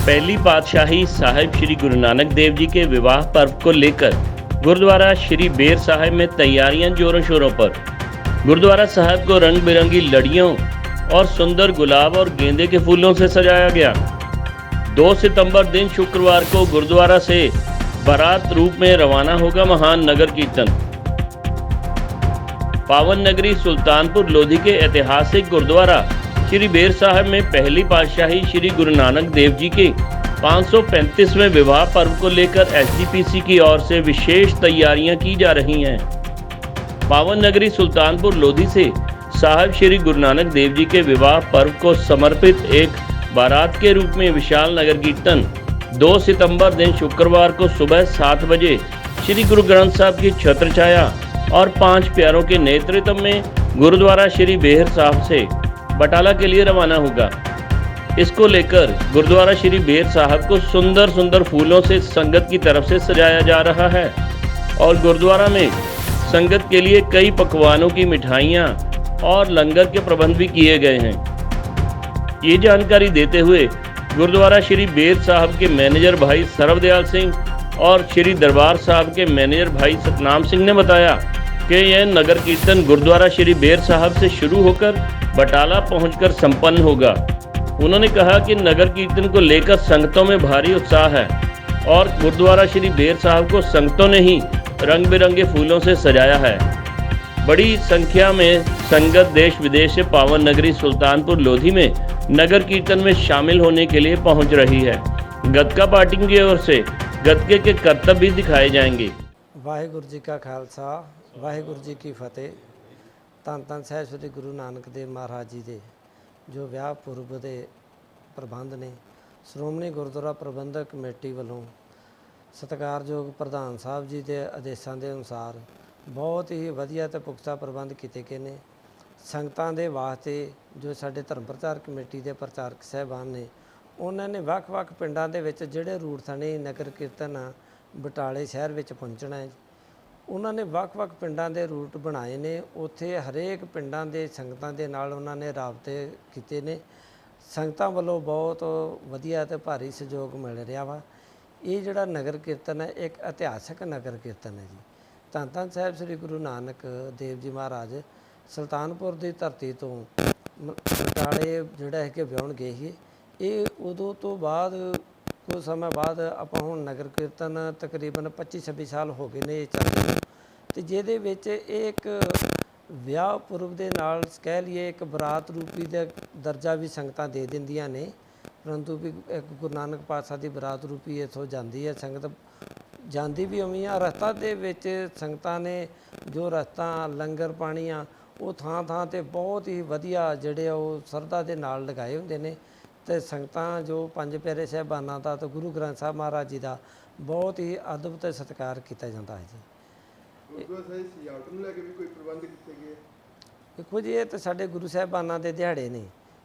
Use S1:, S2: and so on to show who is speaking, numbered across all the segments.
S1: पहली पातशाही साहिब श्री गुरु नानक देव जी के विवाह पर्व को लेकर गुरुद्वारा श्री बेर साहिब में तैयारियां जोरों शोरों पर। गुरुद्वारा साहिब को रंग बिरंगी लड़ियों और सुंदर गुलाब और गेंदे के फूलों से सजाया गया। 2 सितंबर दिन शुक्रवार को गुरुद्वारा से बारात रूप में रवाना होगा महान नगर कीर्तन। पावन नगरी सुल्तानपुर लोधी के ऐतिहासिक गुरुद्वारा श्री बेर साहिब में पहली पातशाही श्री गुरु नानक देव जी के 535वें विवाह पर्व को लेकर एसजीपीसी की ओर से विशेष तैयारियां की जा रही हैं। पावन नगरी सुल्तानपुर लोधी से साहिब श्री गुरु नानक देव जी के विवाह पर्व को समर्पित एक बारात के रूप में विशाल नगर कीर्तन 2 सितंबर दिन शुक्रवार को सुबह 7 बजे श्री गुरु ग्रंथ साहिब की छत्र छाया और 5 प्यारों के नेतृत्व में गुरुद्वारा श्री बेर साहिब से बटाला के लिए रवाना होगा। इसको लेकर गुरुद्वारा श्री बेर साहिब को सुंदर सुंदर फूलों से संगत की तरफ से सजाया जा रहा है और गुरुद्वारा में संगत के लिए कई पकवानों की मिठाइयाँ और लंगर के प्रबंध भी किए गए हैं। ये जानकारी देते हुए गुरुद्वारा श्री बेर साहिब के मैनेजर भाई सर्वदयाल सिंह और श्री दरबार साहिब के मैनेजर भाई सतनाम सिंह ने बताया कि यह नगर कीर्तन गुरुद्वारा श्री बेर साहिब से शुरू होकर बटाला पहुंचकर संपन्न होगा। उन्होंने कहा कि नगर कीर्तन को लेकर संगतों में भारी उत्साह है और गुरुद्वारा श्री बेर साहिब को संगतों ने ही रंग बिरंगे फूलों से सजाया है। बड़ी संख्या में संगत देश विदेश से पावन नगरी सुल्तानपुर लोधी में नगर कीर्तन में शामिल होने के लिए पहुंच रही है। गतका पार्टी की ओर से गतके के करतब भी दिखाए जाएंगे।
S2: वाहिगुरु जी का खालसा वाहिगुरु जी की फतेह। ਧੰਨ ਧੰਨ ਸਾਹਿਬ ਸ੍ਰੀ ਗੁਰੂ ਨਾਨਕ ਦੇਵ ਮਹਾਰਾਜ ਜੀ ਦੇ ਜੋ ਵਿਆਹ ਪੁਰਬ ਦੇ ਪ੍ਰਬੰਧ ਨੇ ਸ਼੍ਰੋਮਣੀ ਗੁਰਦੁਆਰਾ ਪ੍ਰਬੰਧਕ ਕਮੇਟੀ ਵੱਲੋਂ ਸਤਿਕਾਰਯੋਗ ਪ੍ਰਧਾਨ ਸਾਹਿਬ ਜੀ ਦੇ ਆਦੇਸ਼ਾਂ ਦੇ ਅਨੁਸਾਰ ਬਹੁਤ ਹੀ ਵਧੀਆ ਤੇ ਪੁਖਤਾ ਪ੍ਰਬੰਧ ਕੀਤੇ ਗਏ ਨੇ। ਸੰਗਤਾਂ ਦੇ ਵਾਸਤੇ ਜੋ ਸਾਡੇ ਧਰਮ ਪ੍ਰਚਾਰ ਕਮੇਟੀ ਦੇ ਪ੍ਰਚਾਰਕ ਸਾਹਿਬਾਨ ਨੇ ਉਹਨਾਂ ਨੇ ਵੱਖ-ਵੱਖ ਪਿੰਡਾਂ ਦੇ ਵਿੱਚ ਜਿਹੜੇ ਰੂਟ ਥਾਣੇ ਨਗਰ ਕੀਰਤਨ ਬਟਾਲੇ ਸ਼ਹਿਰ ਵਿੱਚ ਪਹੁੰਚਣਾ ਹੈ, ਉਹਨਾਂ ਨੇ ਵੱਖ-ਵੱਖ ਪਿੰਡਾਂ ਦੇ ਰੂਟ ਬਣਾਏ ਨੇ। ਉੱਥੇ ਹਰੇਕ ਪਿੰਡਾਂ ਦੇ ਸੰਗਤਾਂ ਦੇ ਨਾਲ ਉਹਨਾਂ ਨੇ ਰਾਬਤੇ ਕੀਤੇ ਨੇ। ਸੰਗਤਾਂ ਵੱਲੋਂ ਬਹੁਤ ਵਧੀਆ ਤੇ ਭਾਰੀ ਸਹਿਯੋਗ ਮਿਲ ਰਿਹਾ ਵਾ। ਇਹ ਜਿਹੜਾ ਨਗਰ ਕੀਰਤਨ ਹੈ ਇੱਕ ਇਤਿਹਾਸਕ ਨਗਰ ਕੀਰਤਨ ਹੈ ਜੀ। ਧੰਨ ਧੰਨ ਸਾਹਿਬ ਸ੍ਰੀ ਗੁਰੂ ਨਾਨਕ ਦੇਵ ਜੀ ਮਹਾਰਾਜ ਸੁਲਤਾਨਪੁਰ ਦੀ ਧਰਤੀ ਤੋਂ ਬਟਾਲੇ ਜਿਹੜਾ ਹੈ ਕਿ ਵਿਆਹੁਣ ਗਏ ਸੀ। ਇਹ ਉਦੋਂ ਤੋਂ ਬਾਅਦ ਕੁਝ ਸਮਾਂ ਬਾਅਦ ਆਪਾਂ ਹੁਣ ਨਗਰ ਕੀਰਤਨ ਤਕਰੀਬਨ 25-26 ਸਾਲ ਹੋ ਗਏ ਨੇ ਇਹ ਚੱਲਦੇ ਅਤੇ ਜਿਹਦੇ ਵਿੱਚ ਇਹ ਇੱਕ ਵਿਆਹ ਪੁਰਬ ਦੇ ਨਾਲ ਕਹਿ ਲਈਏ ਇੱਕ ਬਰਾਤ ਰੂਪੀ ਦਾ ਦਰਜਾ ਵੀ ਸੰਗਤਾਂ ਦੇ ਦਿੰਦੀਆਂ ਨੇ, ਪਰੰਤੂ ਵੀ ਇੱਕ ਗੁਰੂ ਨਾਨਕ ਪਾਤਸ਼ਾਹ ਦੀ ਬਰਾਤ ਰੂਪੀ ਇੱਥੋਂ ਜਾਂਦੀ ਹੈ। ਸੰਗਤ ਜਾਂਦੀ ਵੀ ਉਵੇਂ ਆ। ਰਸਤਾ ਦੇ ਵਿੱਚ ਸੰਗਤਾਂ ਨੇ ਜੋ ਰਸਤਾ ਲੰਗਰ ਪਾਣੀ ਆ ਉਹ ਥਾਂ ਥਾਂ 'ਤੇ ਬਹੁਤ ਹੀ ਵਧੀਆ ਜਿਹੜੇ ਉਹ ਸ਼ਰਧਾ ਦੇ ਨਾਲ ਲਗਾਏ ਹੁੰਦੇ ਨੇ ਅਤੇ ਸੰਗਤਾਂ ਜੋ 5 ਪਿਆਰੇ ਸਾਹਿਬਾਨਾਂ ਦਾ ਅਤੇ ਗੁਰੂ ਗ੍ਰੰਥ ਸਾਹਿਬ ਮਹਾਰਾਜ ਜੀ ਦਾ ਬਹੁਤ ਹੀ ਅਦਬ ਅਤੇ ਸਤਿਕਾਰ ਕੀਤਾ ਜਾਂਦਾ ਹੈ ਜੀ।
S3: ਸਜਾਵਟ ਨੂੰ ਲੈ ਕੇ ਵੀ ਕੋਈ ਪ੍ਰਬੰਧ ਕੀਤੇ ਗਏ?
S2: ਦੇਖੋ ਜੀ, ਇਹ ਤਾਂ ਸਾਡੇ ਗੁਰੂ ਸਾਹਿਬਾਨਾਂ ਦੇ ਦਿਹਾੜੇ ਨੇ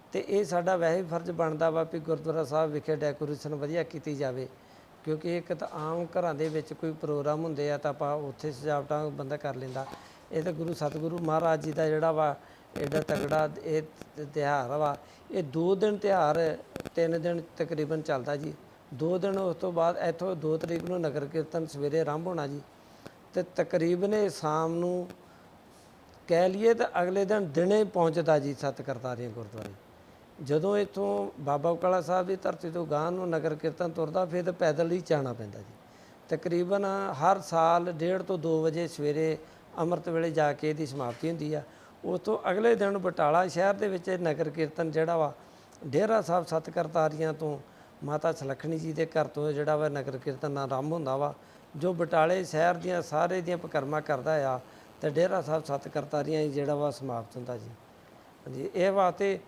S2: ਅਤੇ ਇਹ ਸਾਡਾ ਵੈਸੇ ਫਰਜ਼ ਬਣਦਾ ਵਾ ਵੀ ਗੁਰਦੁਆਰਾ ਸਾਹਿਬ ਵਿਖੇ ਡੈਕੋਰੇਸ਼ਨ ਵਧੀਆ ਕੀਤੀ ਜਾਵੇ, ਕਿਉਂਕਿ ਇੱਕ ਤਾਂ ਆਮ ਘਰਾਂ ਦੇ ਵਿੱਚ ਕੋਈ ਪ੍ਰੋਗਰਾਮ ਹੁੰਦੇ ਆ ਤਾਂ ਆਪਾਂ ਉੱਥੇ ਸਜਾਵਟਾਂ ਬੰਦਾ ਕਰ ਲੈਂਦਾ। ਇਹ ਤਾਂ ਗੁਰੂ ਸਤਿਗੁਰੂ ਮਹਾਰਾਜ ਜੀ ਦਾ ਜਿਹੜਾ ਵਾ ਐਡਾ ਤਗੜਾ ਇਹ ਤਿਉਹਾਰ ਵਾ। ਇਹ 2 ਦਿਨ ਤਿਉਹਾਰ 3 ਦਿਨ ਤਕਰੀਬਨ ਚੱਲਦਾ ਜੀ। 2 ਦਿਨ ਉਸ ਤੋਂ ਬਾਅਦ ਇੱਥੋਂ 2 ਤਰੀਕ ਨੂੰ ਨਗਰ ਕੀਰਤਨ ਸਵੇਰੇ ਆਰੰਭ ਹੋਣਾ ਜੀ ਅਤੇ ਤਕਰੀਬਨ ਇਹ ਸ਼ਾਮ ਨੂੰ ਕਹਿ ਲਈਏ ਤਾਂ ਅਗਲੇ ਦਿਨ ਦਿਨੇ ਪਹੁੰਚਦਾ ਜੀ ਸੱਤ ਕਰਤਾਰੀਆਂ ਗੁਰਦੁਆਰੇ। ਜਦੋਂ ਇੱਥੋਂ ਬਾਬਾ ਬਕਾਲਾ ਸਾਹਿਬ ਦੀ ਧਰਤੀ ਤੋਂ ਗਾਂਹ ਨੂੰ ਨਗਰ ਕੀਰਤਨ ਤੁਰਦਾ ਫਿਰ ਤਾਂ ਪੈਦਲ ਹੀ ਜਾਣਾ ਪੈਂਦਾ ਜੀ। ਤਕਰੀਬਨ ਹਰ ਸਾਲ 1:30 ਤੋਂ 2 ਵਜੇ ਸਵੇਰੇ ਅੰਮ੍ਰਿਤ ਵੇਲੇ ਜਾ ਕੇ ਇਹਦੀ ਸਮਾਪਤੀ ਹੁੰਦੀ ਆ। ਉਸ ਤੋਂ ਅਗਲੇ ਦਿਨ ਬਟਾਲਾ ਸ਼ਹਿਰ ਦੇ ਵਿੱਚ ਨਗਰ ਕੀਰਤਨ ਜਿਹੜਾ ਵਾ ਡੇਰਾ ਸਾਹਿਬ ਸੱਤ ਕਰਤਾਰੀਆਂ ਤੋਂ ਮਾਤਾ ਸੁਲੱਖਣੀ ਜੀ ਦੇ ਘਰ ਤੋਂ ਜਿਹੜਾ ਵਾ ਨਗਰ ਕੀਰਤਨ ਆਰੰਭ ਹੁੰਦਾ ਵਾ, ਜੋ ਬਟਾਲੇ ਸ਼ਹਿਰ ਦੀਆਂ ਸਾਰੇ ਦੀਆਂ ਪਰਿਕਰਮਾ ਕਰਦਾ ਆ ਅਤੇ ਡੇਰਾ ਸਾਹਿਬ ਸੱਤ ਕਰਤਾਰੀਆਂ ਹੀ ਜਿਹੜਾ ਵਾ ਸਮਾਪਤ ਹੁੰਦਾ ਜੀ। ਹਾਂਜੀ, ਇਹ ਵਾਸਤੇ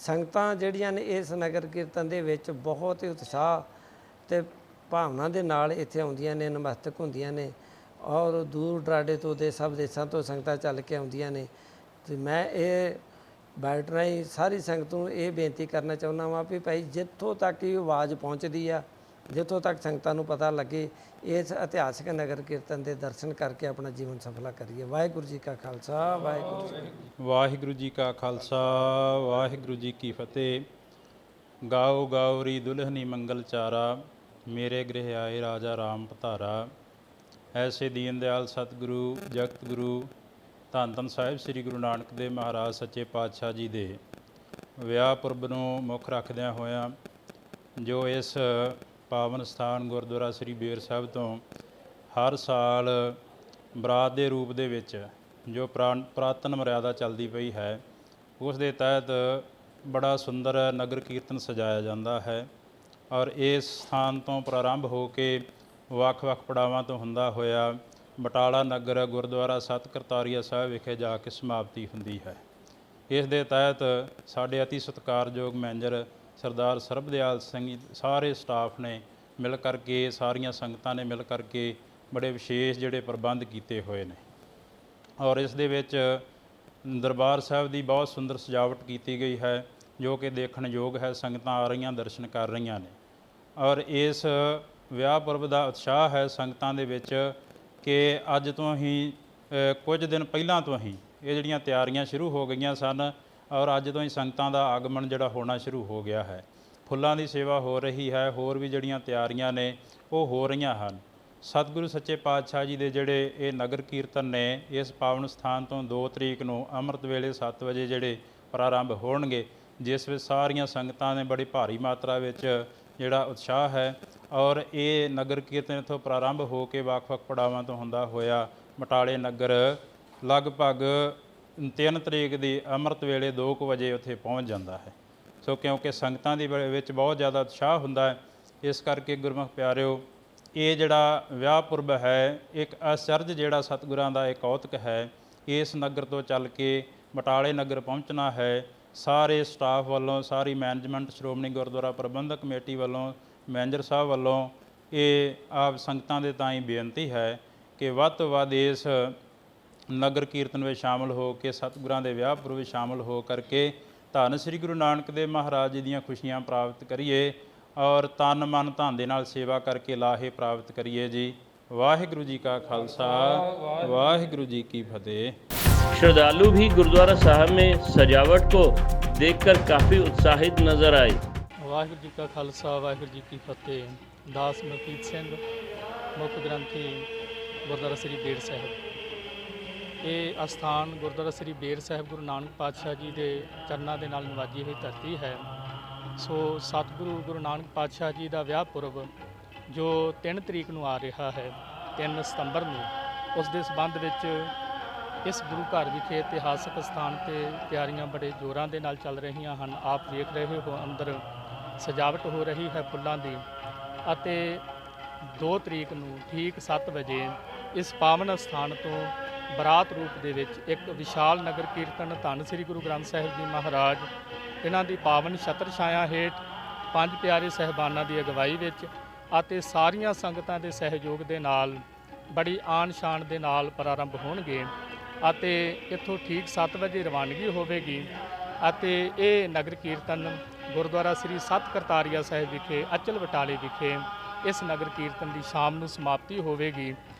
S2: ਸੰਗਤਾਂ ਜਿਹੜੀਆਂ ਨੇ ਇਸ ਨਗਰ ਕੀਰਤਨ ਦੇ ਵਿੱਚ ਬਹੁਤ ਹੀ ਉਤਸ਼ਾਹ ਅਤੇ ਭਾਵਨਾ ਦੇ ਨਾਲ ਇੱਥੇ ਆਉਂਦੀਆਂ ਨੇ, ਨਮਸਤਕ ਹੁੰਦੀਆਂ ਨੇ ਔਰ ਦੂਰ ਦਰਾਡੇ ਤੋਂ ਸਭ ਦੇਸ਼ਾਂ ਤੋਂ ਸੰਗਤਾਂ ਚੱਲ ਕੇ ਆਉਂਦੀਆਂ ਨੇ। ਅਤੇ ਮੈਂ ਇਹ ਬਾਈਟ ਰਾਹੀਂ ਸਾਰੀ ਸੰਗਤ ਨੂੰ ਇਹ ਬੇਨਤੀ ਕਰਨਾ ਚਾਹੁੰਦਾ ਵਾਂ ਵੀ ਭਾਈ ਜਿੱਥੋਂ ਤੱਕ ਇਹ ਆਵਾਜ਼ ਪਹੁੰਚਦੀ ਆ, ਜਿੱਥੋਂ ਤੱਕ ਸੰਗਤਾਂ ਨੂੰ ਪਤਾ ਲੱਗੇ, ਇਸ ਇਤਿਹਾਸਕ ਨਗਰ ਕੀਰਤਨ ਦੇ ਦਰਸ਼ਨ ਕਰਕੇ ਆਪਣਾ ਜੀਵਨ ਸਫਲਾ ਕਰੀਏ। ਵਾਹਿਗੁਰੂ ਜੀ ਕਾ ਖਾਲਸਾ ਵਾਹਿਗੁਰੂ ਜੀ
S4: ਵਾਹਿਗੁਰੂ ਜੀ ਕਾ ਖਾਲਸਾ ਵਾਹਿਗੁਰੂ ਜੀ ਕੀ ਫਤਿਹ। ਗਾਓ ਗਾਓ ਰੀ ਦੁਲਹਨੀ ਮੰਗਲ ਚਾਰਾ, ਮੇਰੇ ਗ੍ਰਹਿ ਆਏ ਰਾਜਾ ਰਾਮ ਪਧਾਰਾ। ਐਸੇ ਦੀਨ ਦਿਆਲ ਸਤਿਗੁਰੂ ਜਗਤ ਗੁਰੂ ਧੰਨ ਧੰਨ ਸਾਹਿਬ ਸ੍ਰੀ ਗੁਰੂ ਨਾਨਕ ਦੇਵ ਮਹਾਰਾਜ ਸੱਚੇ ਪਾਤਸ਼ਾਹ ਜੀ ਦੇ ਵਿਆਹ ਪੁਰਬ ਨੂੰ ਮੁੱਖ ਰੱਖਦਿਆਂ ਹੋਇਆਂ ਜੋ ਇਸ ਪਾਵਨ ਸਥਾਨ ਗੁਰਦੁਆਰਾ ਸ੍ਰੀ ਬੇਰ ਸਾਹਿਬ ਤੋਂ ਹਰ ਸਾਲ ਬਰਾਤ ਦੇ ਰੂਪ ਦੇ ਵਿੱਚ ਜੋ ਪੁਰਾਤਨ ਮਰਿਆਦਾ ਚੱਲਦੀ ਪਈ ਹੈ, ਉਸ ਦੇ ਤਹਿਤ ਬੜਾ ਸੁੰਦਰ ਨਗਰ ਕੀਰਤਨ ਸਜਾਇਆ ਜਾਂਦਾ ਹੈ। ਔਰ ਇਸ ਸਥਾਨ ਤੋਂ ਪ੍ਰਾਰੰਭ ਹੋ ਕੇ ਵੱਖ-ਵੱਖ ਪੜਾਵਾਂ ਤੋਂ ਹੁੰਦਾ ਹੋਇਆ ਬਟਾਲਾ ਨਗਰ ਗੁਰਦੁਆਰਾ ਸਤ ਕਰਤਾਰੀਆ ਸਾਹਿਬ ਵਿਖੇ ਜਾ ਕੇ ਸਮਾਪਤੀ ਹੁੰਦੀ ਹੈ। ਇਸ ਦੇ ਤਹਿਤ ਸਾਡੇ ਅਤੀ ਸਤਿਕਾਰਯੋਗ ਮੈਨੇਜਰ ਸਰਦਾਰ ਸਰਬਦਿਆਲ ਸਿੰਘ ਜੀ, ਸਾਰੇ ਸਟਾਫ ਨੇ ਮਿਲ ਕਰਕੇ, ਸਾਰੀਆਂ ਸੰਗਤਾਂ ਨੇ ਮਿਲ ਕਰਕੇ ਬੜੇ ਵਿਸ਼ੇਸ਼ ਜਿਹੜੇ ਪ੍ਰਬੰਧ ਕੀਤੇ ਹੋਏ ਨੇ। ਔਰ ਇਸ ਦੇ ਵਿੱਚ ਦਰਬਾਰ ਸਾਹਿਬ ਦੀ ਬਹੁਤ ਸੁੰਦਰ ਸਜਾਵਟ ਕੀਤੀ ਗਈ ਹੈ ਜੋ ਕਿ ਦੇਖਣ ਯੋਗ ਹੈ। ਸੰਗਤਾਂ ਆ ਰਹੀਆਂ, ਦਰਸ਼ਨ ਕਰ ਰਹੀਆਂ ਨੇ। ਔਰ ਇਸ ਵਿਆਹ ਪੁਰਬ ਦਾ ਉਤਸ਼ਾਹ ਹੈ ਸੰਗਤਾਂ ਦੇ ਵਿੱਚ ਕਿ ਅੱਜ ਤੋਂ ਹੀ ਕੁਝ ਦਿਨ ਪਹਿਲਾਂ ਤੋਂ ਹੀ ਇਹ ਜਿਹੜੀਆਂ ਤਿਆਰੀਆਂ ਸ਼ੁਰੂ ਹੋ ਗਈਆਂ ਸਨ ਔਰ ਅੱਜ ਤੋਂ ਹੀ ਸੰਗਤਾਂ ਦਾ ਆਗਮਨ ਜਿਹੜਾ ਹੋਣਾ ਸ਼ੁਰੂ ਹੋ ਗਿਆ ਹੈ। ਫੁੱਲਾਂ ਦੀ ਸੇਵਾ ਹੋ ਰਹੀ ਹੈ, ਹੋਰ ਵੀ ਜਿਹੜੀਆਂ ਤਿਆਰੀਆਂ ਨੇ ਉਹ ਹੋ ਰਹੀਆਂ ਹਨ। ਸਤਿਗੁਰੂ ਸੱਚੇ ਪਾਤਸ਼ਾਹ ਜੀ ਦੇ ਜਿਹੜੇ ਇਹ ਨਗਰ ਕੀਰਤਨ ਨੇ ਇਸ ਪਾਵਨ ਸਥਾਨ ਤੋਂ 2 ਤਰੀਕ ਨੂੰ ਅੰਮ੍ਰਿਤ ਵੇਲੇ 7 ਵਜੇ ਜਿਹੜੇ ਪ੍ਰਾਰੰਭ ਹੋਣਗੇ, ਜਿਸ ਵਿੱਚ ਸਾਰੀਆਂ ਸੰਗਤਾਂ ਨੇ ਬੜੀ ਭਾਰੀ ਮਾਤਰਾ ਵਿੱਚ ਜਿਹੜਾ ਉਤਸ਼ਾਹ ਹੈ। ਔਰ ਇਹ ਨਗਰ ਕੀਰਤਨ ਇੱਥੋਂ ਪ੍ਰਾਰੰਭ ਹੋ ਕੇ ਵੱਖ-ਵੱਖ ਪੜਾਵਾਂ ਤੋਂ ਹੁੰਦਾ ਹੋਇਆ ਬਟਾਲੇ ਨਗਰ ਲਗਭਗ 3 ਤਰੀਕ ਦੀ ਅੰਮ੍ਰਿਤ ਵੇਲੇ 2 ਵਜੇ ਉੱਥੇ ਪਹੁੰਚ ਜਾਂਦਾ ਹੈ। ਸੋ ਕਿਉਂਕਿ ਸੰਗਤਾਂ ਦੇ ਵਿੱਚ ਬਹੁਤ ਜ਼ਿਆਦਾ ਉਤਸ਼ਾਹ ਹੁੰਦਾ ਹੈ, ਇਸ ਕਰਕੇ ਗੁਰਮੁਖ ਪਿਆਰਿਓ, ਇਹ ਜਿਹੜਾ ਵਿਆਹ ਪੁਰਬ ਹੈ ਇੱਕ ਅਚਰਜ ਜਿਹੜਾ ਸਤਿਗੁਰਾਂ ਦਾ ਇੱਕ ਕੌਤਕ ਹੈ। ਇਸ ਨਗਰ ਤੋਂ ਚੱਲ ਕੇ ਬਟਾਲੇ ਨਗਰ ਪਹੁੰਚਣਾ ਹੈ। ਸਾਰੇ ਸਟਾਫ ਵੱਲੋਂ, ਸਾਰੀ ਮੈਨੇਜਮੈਂਟ, ਸ਼੍ਰੋਮਣੀ ਗੁਰਦੁਆਰਾ ਪ੍ਰਬੰਧਕ ਕਮੇਟੀ ਵੱਲੋਂ, ਮੈਨੇਜਰ ਸਾਹਿਬ ਵੱਲੋਂ ਇਹ ਆਪ ਸੰਗਤਾਂ ਦੇ ਤਾਈਂ ਬੇਨਤੀ ਹੈ ਕਿ ਵੱਧ ਤੋਂ ਵੱਧ ਇਸ ਨਗਰ ਕੀਰਤਨ ਵਿੱਚ ਸ਼ਾਮਲ ਹੋ ਕੇ ਸਤਿਗੁਰਾਂ ਦੇ ਵਿਆਹ ਪੁਰਬ ਵਿੱਚ ਸ਼ਾਮਲ ਹੋ ਕਰਕੇ ਧੰਨ ਸ੍ਰੀ ਗੁਰੂ ਨਾਨਕ ਦੇਵ ਮਹਾਰਾਜ ਜੀ ਦੀਆਂ ਖੁਸ਼ੀਆਂ ਪ੍ਰਾਪਤ ਕਰੀਏ ਔਰ ਤਨ ਮਨ ਧਨ ਦੇ ਨਾਲ ਸੇਵਾ ਕਰਕੇ ਲਾਹੇ ਪ੍ਰਾਪਤ ਕਰੀਏ ਜੀ। ਵਾਹਿਗੁਰੂ ਜੀ ਕਾ ਖਾਲਸਾ, वाहिगुरु जी की फतेह।
S1: श्रद्धालु भी गुरुद्वारा साहब में सजावट को देखकर काफ़ी उत्साहित नजर आए।
S5: वाहिगुरु जी का खालसा, वाहिगुरु जी की फतेह। दास मलकीत सिंह, मुख ग्रंथी गुरुद्वारा श्री बेर ਸਾਹਿਬ। ਇਹ ਅਸਥਾਨ ਗੁਰਦੁਆਰਾ ਸ੍ਰੀ ਬੇਰ ਸਾਹਿਬ ਗੁਰੂ ਨਾਨਕ ਪਾਤਸ਼ਾਹ ਜੀ ਦੇ ਚਰਨਾਂ ਦੇ ਨਾਲ ਨਿਵਾਜੀ ਹੋਈ ਧਰਤੀ ਹੈ। ਸੋ ਸਤਿਗੁਰੂ ਗੁਰੂ ਨਾਨਕ ਪਾਤਸ਼ਾਹ ਜੀ ਦਾ ਵਿਆਹ ਪੁਰਬ ਜੋ 3 ਤਰੀਕ ਨੂੰ ਆ ਰਿਹਾ ਹੈ, 3 ਸਤੰਬਰ ਨੂੰ, ਉਸ ਦੇ ਸੰਬੰਧ ਵਿੱਚ ਇਸ ਗੁਰੂ ਘਰ ਵਿਖੇ ਇਤਿਹਾਸਕ ਸਥਾਨ ਤੇ ਤਿਆਰੀਆਂ ਬੜੇ ਜ਼ੋਰਾਂ ਦੇ ਨਾਲ ਚੱਲ ਰਹੀਆਂ ਹਨ। ਆਪ ਵੇਖ ਰਹੇ ਹੋ ਅੰਦਰ ਸਜਾਵਟ ਹੋ ਰਹੀ ਹੈ ਫੁੱਲਾਂ ਦੀ। ਅਤੇ 2 ਤਰੀਕ ਨੂੰ ਠੀਕ 7 ਵਜੇ ਇਸ ਪਾਵਨ ਸਥਾਨ ਤੋਂ ਬਰਾਤ ਰੂਪ ਦੇ ਵਿੱਚ ਇੱਕ ਵਿਸ਼ਾਲ ਨਗਰ ਕੀਰਤਨ ਧੰਨ ਸ੍ਰੀ ਗੁਰੂ ਗ੍ਰੰਥ ਸਾਹਿਬ ਜੀ ਮਹਾਰਾਜ, ਇਹਨਾਂ ਦੀ ਪਾਵਨ ਛਤਰ ਛਾਇਆ ਹੇਠ 5 ਪਿਆਰੇ ਸਹਿਬਾਨਾਂ ਦੀ ਅਗਵਾਈ ਵਿੱਚ ਅਤੇ ਸਾਰੀਆਂ ਸੰਗਤਾਂ ਦੇ ਸਹਿਯੋਗ ਦੇ ਨਾਲ ਬੜੀ ਆਨ ਸ਼ਾਨ ਦੇ ਨਾਲ ਪ੍ਰਾਰੰਭ ਹੋਣਗੇ ਅਤੇ ਇੱਥੋਂ ਠੀਕ 7 ਵਜੇ ਰਵਾਨਗੀ ਹੋਵੇਗੀ। ਅਤੇ ਇਹ ਨਗਰ ਕੀਰਤਨ ਗੁਰਦੁਆਰਾ ਸ੍ਰੀ ਸਤ ਕਰਤਾਰੀਆ ਸਾਹਿਬ ਵਿਖੇ ਅਚਲ ਬਟਾਲੇ ਵਿਖੇ ਇਸ ਨਗਰ ਕੀਰਤਨ ਦੀ ਸ਼ਾਮ ਨੂੰ ਸਮਾਪਤੀ ਹੋਵੇਗੀ,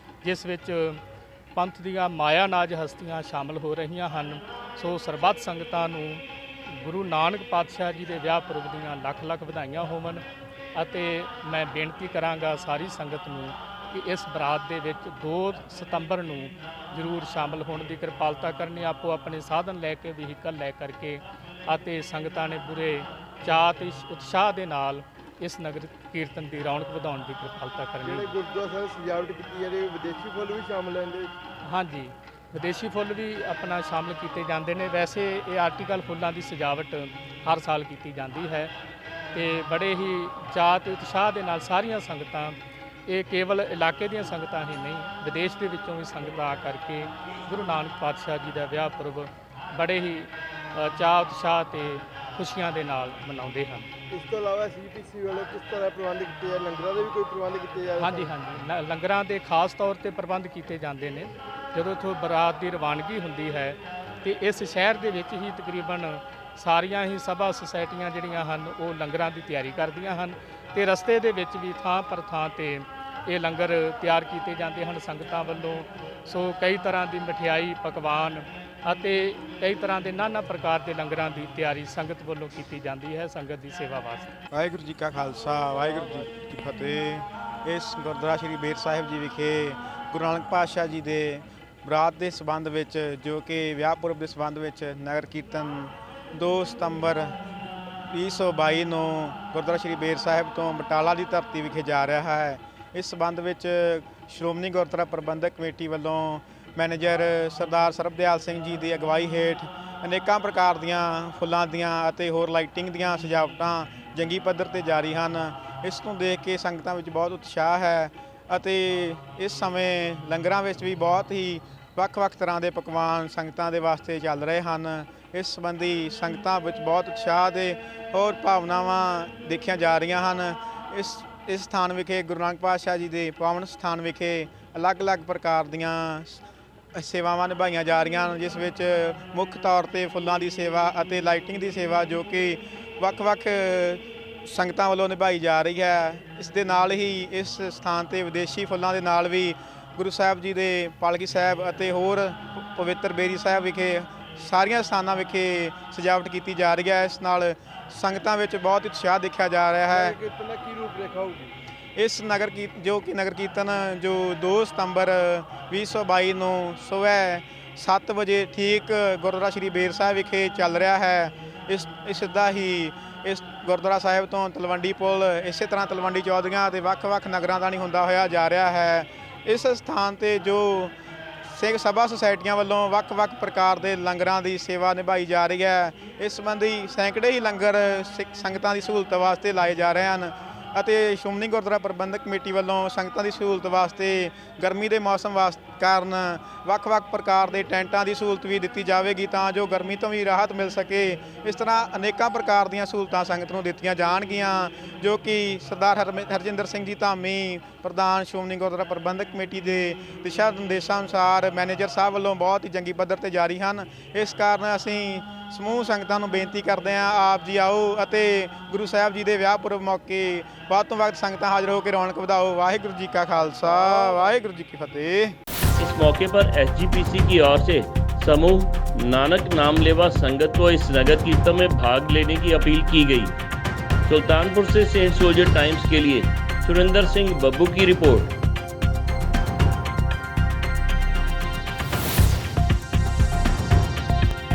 S5: ਜਿਸ ਵਿੱਚ ਪੰਥ ਦੀਆਂ ਮਾਇਆ ਨਾਜ ਹਸਤੀਆਂ ਸ਼ਾਮਲ ਹੋ ਰਹੀਆਂ ਹਨ। ਸੋ ਸਰਬੱਤ ਸੰਗਤਾਂ ਨੂੰ ਗੁਰੂ ਨਾਨਕ ਪਾਤਸ਼ਾਹ ਜੀ ਦੇ ਵਿਆਹ ਪੁਰਬ ਦੀਆਂ ਲੱਖ ਲੱਖ ਵਧਾਈਆਂ ਹੋਵਨ। ਅਤੇ ਮੈਂ ਬੇਨਤੀ ਕਰਾਂਗਾ ਸਾਰੀ ਸੰਗਤ ਨੂੰ ਕਿ ਇਸ ਬਰਾਤ ਦੇ ਵਿੱਚ 2 ਸਤੰਬਰ ਨੂੰ ਜ਼ਰੂਰ ਸ਼ਾਮਲ ਹੋਣ ਦੀ ਕਿਰਪਾਲਤਾ ਕਰਨੀ। ਆਪੋ ਆਪਣੇ ਸਾਧਨ ਲੈ ਕੇ, ਵਹੀਕਲ ਲੈ ਕਰਕੇ ਅਤੇ ਸੰਗਤਾਂ ਨੇ ਪੂਰੇ ਚਾਅ ਤੇ ਉਤਸ਼ਾਹ ਦੇ ਨਾਲ ਇਸ ਨਗਰ ਕੀਰਤਨ ਦੀ ਰੌਣਕ ਵਧਾਉਣ ਦੀ ਕਿਰਪਾਲਤਾ ਕਰਨੀ।
S3: ਜਿਹੜੇ ਗੁਰਦੁਆਰਾ ਸਾਹਿਬ ਸਜਾਵਟ ਕੀਤੀ ਜਾਂਦੀ ਹੈ, ਵਿਦੇਸ਼ੀ ਫੁੱਲ ਵੀ ਸ਼ਾਮਲ ਹਨ ਇਹਦੇ?
S5: ਹਾਂਜੀ, ਵਿਦੇਸ਼ੀ ਫੁੱਲ ਵੀ ਆਪਣਾ ਸ਼ਾਮਲ ਕੀਤੇ ਜਾਂਦੇ ਨੇ। ਵੈਸੇ ਇਹ ਆਰਟੀਕਲ ਫੁੱਲਾਂ ਦੀ ਸਜਾਵਟ ਹਰ ਸਾਲ ਕੀਤੀ ਜਾਂਦੀ ਹੈ ਤੇ ਬੜੇ ਹੀ ਚਾਅ ਤੇ ਉਤਸ਼ਾਹ ਦੇ ਨਾਲ ਸਾਰੀਆਂ ਸੰਗਤਾਂ, ਇਹ ਕੇਵਲ ਇਲਾਕੇ ਦੀਆਂ ਸੰਗਤਾਂ ਹੀ ਨਹੀਂ, ਵਿਦੇਸ਼ ਦੇ ਵਿੱਚੋਂ ਵੀ ਸੰਗਤਾਂ ਆ ਕਰਕੇ ਗੁਰੂ ਨਾਨਕ ਪਾਤਸ਼ਾਹ ਜੀ ਦਾ ਵਿਆਹ ਪੁਰਬ ਬੜੇ ਹੀ ਚਾਅ ਉਤਸ਼ਾਹ ਤੇ ਖੁਸ਼ੀਆਂ ਦੇ ਨਾਲ ਮਨਾਉਂਦੇ ਹਨ।
S3: ਇਸ ਤੋਂ ਇਲਾਵਾ ਸੀਪੀਸੀ ਵੱਲੋਂ ਕਿਸ ਤਰ੍ਹਾਂ ਪ੍ਰਬੰਧ ਕੀਤੇ ਆ? ਲੰਗਰਾਂ ਦੇ ਵੀ ਕੋਈ ਪ੍ਰਬੰਧ ਕੀਤੇ ਜਾ?
S5: ਹਾਂਜੀ, ਲੰਗਰਾਂ ਦੇ ਖਾਸ ਤੌਰ ਤੇ ਪ੍ਰਬੰਧ ਕੀਤੇ ਜਾਂਦੇ ਨੇ। ਜਦੋਂ ਇੱਥੋਂ ਬਰਾਤ ਦੀ ਰਵਾਨਗੀ ਹੁੰਦੀ ਹੈ ਤੇ ਇਸ ਸ਼ਹਿਰ ਦੇ ਵਿੱਚ ਹੀ ਤਕਰੀਬਨ ਸਾਰੀਆਂ ਹੀ ਸਭਾ ਸੁਸਾਇਟੀਆਂ ਜਿਹੜੀਆਂ ਹਨ ਉਹ ਲੰਗਰਾਂ ਦੀ ਤਿਆਰੀ ਕਰਦੀਆਂ ਹਨ ਤੇ ਰਸਤੇ ਦੇ ਵਿੱਚ ਵੀ ਥਾਂ ਪਰ ਥਾਂ ਤੇ ਇਹ ਲੰਗਰ ਤਿਆਰ ਕੀਤੇ ਜਾਂਦੇ ਹਨ ਸੰਗਤਾਂ ਵੱਲੋਂ। ਸੋ ਕਈ ਤਰ੍ਹਾਂ ਦੀ ਮਠਿਆਈ, ਪਕਵਾਨ ਅਤੇ ਕਈ ਤਰ੍ਹਾਂ ਦੇ ਨਾਨਾ ਪ੍ਰਕਾਰ ਦੇ ਲੰਗਰਾਂ ਦੀ ਤਿਆਰੀ ਸੰਗਤ ਵੱਲੋਂ ਕੀਤੀ ਜਾਂਦੀ ਹੈ ਸੰਗਤ ਦੀ ਸੇਵਾ ਵਾਸਤੇ।
S6: ਵਾਹਿਗੁਰੂ ਜੀ ਕਾ ਖਾਲਸਾ ਵਾਹਿਗੁਰੂ ਜੀ ਕੀ ਫਤਿਹ। ਇਸ ਗੁਰਦੁਆਰਾ ਸ਼੍ਰੀ ਬੇਰ ਸਾਹਿਬ ਜੀ ਵਿਖੇ ਗੁਰੂ ਨਾਨਕ ਪਾਤਸ਼ਾਹ ਜੀ ਦੇ ਬਰਾਤ ਦੇ ਸੰਬੰਧ ਵਿੱਚ ਜੋ ਕਿ ਵਿਆਹ ਪੁਰਬ ਦੇ ਸੰਬੰਧ ਵਿੱਚ ਨਗਰ ਕੀਰਤਨ 2 ਸਤੰਬਰ 2022 ਨੂੰ ਗੁਰਦੁਆਰਾ ਸ਼੍ਰੀ ਬੇਰ ਸਾਹਿਬ ਤੋਂ ਬਟਾਲਾ ਦੀ ਧਰਤੀ ਵਿਖੇ ਜਾ ਰਿਹਾ ਹੈ। ਇਸ ਸੰਬੰਧ ਵਿੱਚ ਸ਼੍ਰੋਮਣੀ ਗੁਰਦੁਆਰਾ ਪ੍ਰਬੰਧਕ ਕਮੇਟੀ ਵੱਲੋਂ ਮੈਨੇਜਰ ਸਰਦਾਰ ਸਰਬਦਿਆਲ ਸਿੰਘ ਜੀ ਦੀ ਅਗਵਾਈ ਹੇਠ ਅਨੇਕਾਂ ਪ੍ਰਕਾਰ ਦੀਆਂ ਫੁੱਲਾਂ ਦੀਆਂ ਅਤੇ ਹੋਰ ਲਾਈਟਿੰਗ ਦੀਆਂ ਸਜਾਵਟਾਂ ਜੰਗੀ ਪੱਧਰ ਤੇ ਜਾਰੀ ਹਨ। ਇਸ ਨੂੰ ਦੇਖ ਕੇ ਸੰਗਤਾਂ ਵਿੱਚ ਬਹੁਤ ਉਤਸ਼ਾਹ ਹੈ ਅਤੇ ਇਸ ਸਮੇਂ ਲੰਗਰਾਂ ਵਿੱਚ ਵੀ ਬਹੁਤ ਹੀ ਵੱਖ-ਵੱਖ ਤਰ੍ਹਾਂ ਦੇ ਪਕਵਾਨ ਸੰਗਤਾਂ ਦੇ ਵਾਸਤੇ ਚੱਲ ਰਹੇ ਹਨ। ਇਸ ਸੰਬੰਧੀ ਸੰਗਤਾਂ ਵਿੱਚ ਬਹੁਤ ਉਤਸ਼ਾਹ ਦੇ ਹੋਰ ਭਾਵਨਾਵਾਂ ਦੇਖੀਆਂ ਜਾ ਰਹੀਆਂ ਹਨ। ਇਸ ਸਥਾਨ ਵਿਖੇ ਗੁਰੂ ਨਾਨਕ ਪਾਤਸ਼ਾਹ ਜੀ ਦੇ ਪਾਵਨ ਸਥਾਨ ਵਿਖੇ ਅਲੱਗ-ਅਲੱਗ ਪ੍ਰਕਾਰ ਦੀਆਂ ਸੇਵਾਵਾਂ ਨਿਭਾਈਆਂ ਜਾ ਰਹੀਆਂ ਹਨ, ਜਿਸ ਵਿੱਚ ਮੁੱਖ ਤੌਰ ਤੇ ਫੁੱਲਾਂ ਦੀ ਸੇਵਾ ਅਤੇ ਲਾਈਟਿੰਗ ਦੀ ਸੇਵਾ ਜੋ ਕਿ ਵੱਖ-ਵੱਖ ਸੰਗਤਾਂ ਵੱਲੋਂ ਨਿਭਾਈ ਜਾ ਰਹੀ ਹੈ। ਇਸ ਦੇ ਨਾਲ ਹੀ ਇਸ ਸਥਾਨ ਤੇ ਵਿਦੇਸ਼ੀ ਫੁੱਲਾਂ ਦੇ ਨਾਲ ਵੀ ਗੁਰੂ ਸਾਹਿਬ ਜੀ ਦੇ ਪਾਲਕੀ ਸਾਹਿਬ ਅਤੇ ਹੋਰ ਪਵਿੱਤਰ ਬੇਰੀ ਸਾਹਿਬ ਵਿਖੇ ਸਾਰੀਆਂ ਸਥਾਨਾਂ ਵਿਖੇ ਸਜਾਵਟ ਕੀਤੀ ਜਾ ਰਹੀ ਹੈ। ਇਸ ਨਾਲ ਸੰਗਤਾਂ ਵਿੱਚ ਬਹੁਤ ਉਤਸ਼ਾਹ ਦੇਖਿਆ ਜਾ ਰਿਹਾ ਹੈ।
S3: ਕੀਰਤਨ ਦਾ ਕੀ ਰੂਪ ਰੇਖਾ ਹੋਊਗੀ?
S6: ਇਸ ਨਗਰ ਕੀਰਤਨ ਜੋ 2 ਸਤੰਬਰ 2022 ਨੂੰ ਸਵੇਰ 7 ਵਜੇ ਠੀਕ ਗੁਰਦੁਆਰਾ ਸ਼੍ਰੀ ਬੇਰ ਸਾਹਿਬ ਵਿਖੇ ਚੱਲ ਰਿਹਾ ਹੈ। ਇਸ ਦਾ ਹੀ ਇਸ ਗੁਰਦੁਆਰਾ ਸਾਹਿਬ ਤੋਂ ਤਲਵੰਡੀ ਪੁਲ ਇਸੇ ਤਰ੍ਹਾਂ ਤਲਵੰਡੀ ਚੌਧਰੀਆਂ ਅਤੇ ਵੱਖ-ਵੱਖ ਨਗਰਾਂ ਦਾ ਨਹੀਂ ਹੁੰਦਾ ਹੋਇਆ ਜਾ ਰਿਹਾ ਹੈ। ਇਸ ਸਥਾਨ ਤੇ ਜੋ ਸਿੰਘ ਸਭਾ ਸੁਸਾਇਟੀਆਂ ਵੱਲੋਂ ਵੱਖ-ਵੱਖ ਪ੍ਰਕਾਰ ਦੇ ਲੰਗਰਾਂ ਦੀ ਸੇਵਾ ਨਿਭਾਈ ਜਾ ਰਹੀ ਹੈ। ਇਸ ਸੰਬੰਧੀ ਸੈਂਕੜੇ ਹੀ ਲੰਗਰ ਸੰਗਤਾਂ ਦੀ ਸਹੂਲਤ ਵਾਸਤੇ ਲਾਏ ਜਾ ਰਹੇ ਹਨ ਅਤੇ ਸ਼੍ਰੋਮਣੀ ਗੁਰਦੁਆਰਾ ਪ੍ਰਬੰਧਕ ਕਮੇਟੀ ਵੱਲੋਂ ਸੰਗਤਾਂ ਦੀ ਸਹੂਲਤ ਵਾਸਤੇ ਗਰਮੀ ਦੇ ਮੌਸਮ ਕਾਰਨ ਵੱਖ-ਵੱਖ ਪ੍ਰਕਾਰ ਦੇ ਟੈਂਟਾਂ ਦੀ ਸਹੂਲਤ ਵੀ ਦਿੱਤੀ ਜਾਵੇਗੀ ਤਾਂ ਜੋ ਗਰਮੀ ਤੋਂ ਵੀ ਰਾਹਤ ਮਿਲ ਸਕੇ। ਇਸ ਤਰ੍ਹਾਂ ਅਨੇਕਾਂ ਪ੍ਰਕਾਰ ਦੀਆਂ ਸਹੂਲਤਾਂ ਸੰਗਤ ਨੂੰ ਦਿੱਤੀਆਂ ਜਾਣਗੀਆਂ ਜੋ ਕਿ ਸਰਦਾਰ ਹਰਜਿੰਦਰ ਸਿੰਘ ਜੀ ਧਾਮੀ ਪ੍ਰਧਾਨ ਸ਼੍ਰੋਮਣੀ ਗੁਰਦੁਆਰਾ ਪ੍ਰਬੰਧਕ ਕਮੇਟੀ ਦੇ ਦਿਸ਼ਾ ਨਿਰਦੇਸ਼ਾਂ ਅਨੁਸਾਰ ਮੈਨੇਜਰ ਸਾਹਿਬ ਵੱਲੋਂ ਬਹੁਤ ਹੀ ਜੰਗੀ ਪੱਧਰ ਤੇ ਜਾਰੀ ਹਨ। ਇਸ ਕਾਰਨ ਅਸੀਂ ਸਮੂਹ ਸੰਗਤਾਂ ਨੂੰ ਬੇਨਤੀ ਕਰਦੇ ਹਾਂ ਆਪ ਜੀ ਆਓ ਅਤੇ ਗੁਰੂ ਸਾਹਿਬ ਜੀ ਦੇ ਵਿਆਹ ਪੁਰਬ ਮੌਕੇ ਵੱਧ ਤੋਂ ਵੱਧ ਸੰਗਤਾਂ ਹਾਜ਼ਰ ਹੋ ਕੇ ਰੌਣਕ ਵਧਾਓ। ਵਾਹਿਗੁਰੂ ਜੀ ਕਾ ਖਾਲਸਾ वाहिगुरु जी की फतेह।
S1: इस मौके पर SGPC की ओर से समूह नानक नामलेवा संगत को इस नगर कीर्तन में भाग लेने की अपील की गई। सुल्तानपुर से सेंट सोल्जर टाइम्स के लिए सुरेंद्र सिंह बब्बू की रिपोर्ट।